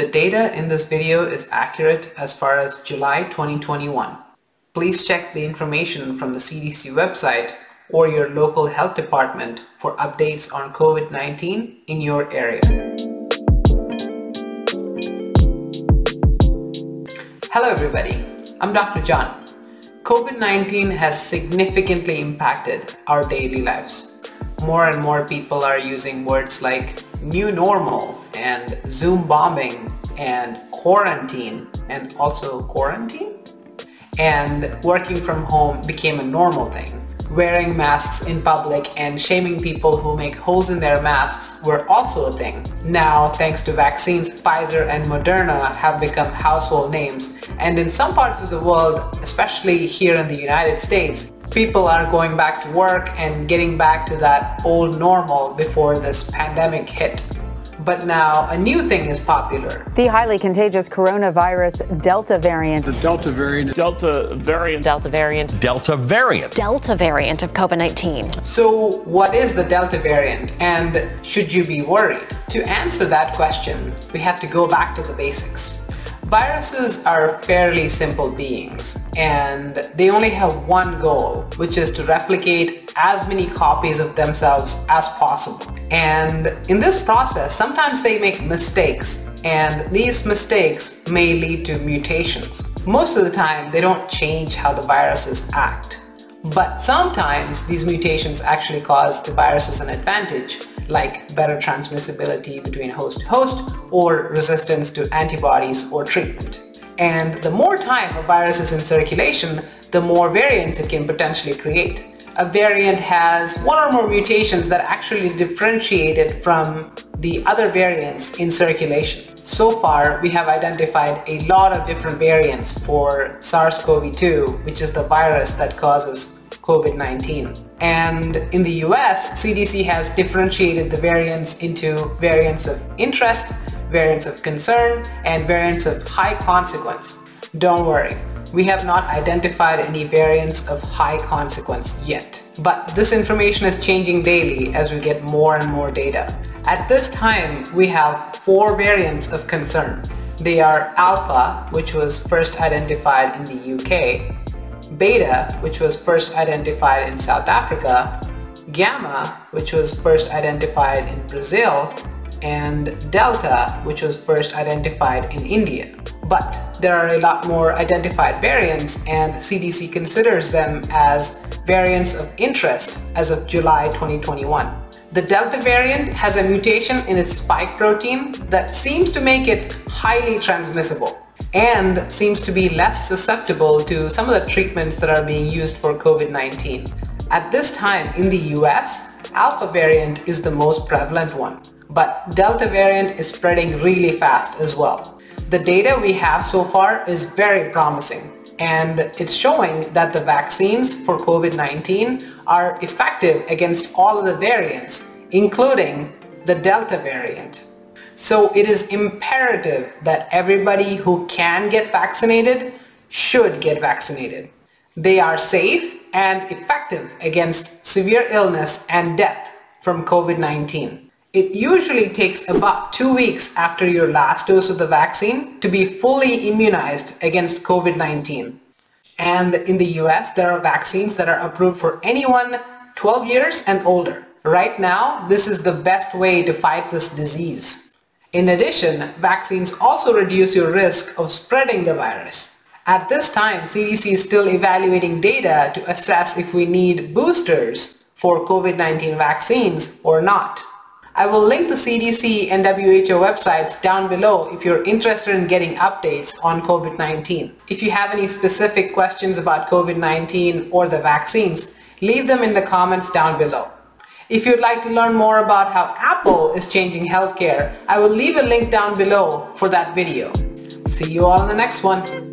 The data in this video is accurate as far as July 2021. Please check the information from the CDC website or your local health department for updates on COVID-19 in your area. Hello everybody, I'm Dr. John. COVID-19 has significantly impacted our daily lives. More and more people are using words like new normal and Zoom bombing and quarantine and also quarantine. And working from home became a normal thing. Wearing masks in public and shaming people who make holes in their masks were also a thing. Now, thanks to vaccines, Pfizer and Moderna have become household names, and in some parts of the world, especially here in the United States, people are going back to work and getting back to that old normal before this pandemic hit. But now a new thing is popular. The highly contagious coronavirus Delta variant. The Delta variant. Delta variant. Delta variant. Delta variant. Delta variant of COVID-19. So what is the Delta variant and should you be worried? To answer that question, we have to go back to the basics. Viruses are fairly simple beings and they only have one goal, which is to replicate as many copies of themselves as possible. And in this process, sometimes they make mistakes, and these mistakes may lead to mutations. Most of the time, they don't change how the viruses act. But sometimes these mutations actually cause the viruses an advantage, like better transmissibility between host to host or resistance to antibodies or treatment. And the more time a virus is in circulation, the more variants it can potentially create. A variant has one or more mutations that actually differentiate it from the other variants in circulation. So far, we have identified a lot of different variants for SARS-CoV-2, which is the virus that causes COVID-19. And in the US, CDC has differentiated the variants into variants of interest, variants of concern, and variants of high consequence. Don't worry, we have not identified any variants of high consequence yet. But this information is changing daily as we get more and more data. At this time, we have 4 variants of concern. They are Alpha, which was first identified in the UK, Beta, which was first identified in South Africa, Gamma, which was first identified in Brazil, and Delta, which was first identified in India. But there are a lot more identified variants, and CDC considers them as variants of interest as of July 2021. The Delta variant has a mutation in its spike protein that seems to make it highly transmissible and seems to be less susceptible to some of the treatments that are being used for COVID-19. At this time in the US, Alpha variant is the most prevalent one, but Delta variant is spreading really fast as well. The data we have so far is very promising, and it's showing that the vaccines for COVID-19 are effective against all of the variants, including the Delta variant. So it is imperative that everybody who can get vaccinated should get vaccinated. They are safe and effective against severe illness and death from COVID-19. It usually takes about 2 weeks after your last dose of the vaccine to be fully immunized against COVID-19. And in the US, there are vaccines that are approved for anyone 12 years and older. Right now, this is the best way to fight this disease. In addition, vaccines also reduce your risk of spreading the virus. At this time, CDC is still evaluating data to assess if we need boosters for COVID-19 vaccines or not. I will link the CDC and WHO websites down below if you're interested in getting updates on COVID-19. If you have any specific questions about COVID-19 or the vaccines, leave them in the comments down below. If you'd like to learn more about how Apple is changing healthcare, I will leave a link down below for that video. See you all in the next one.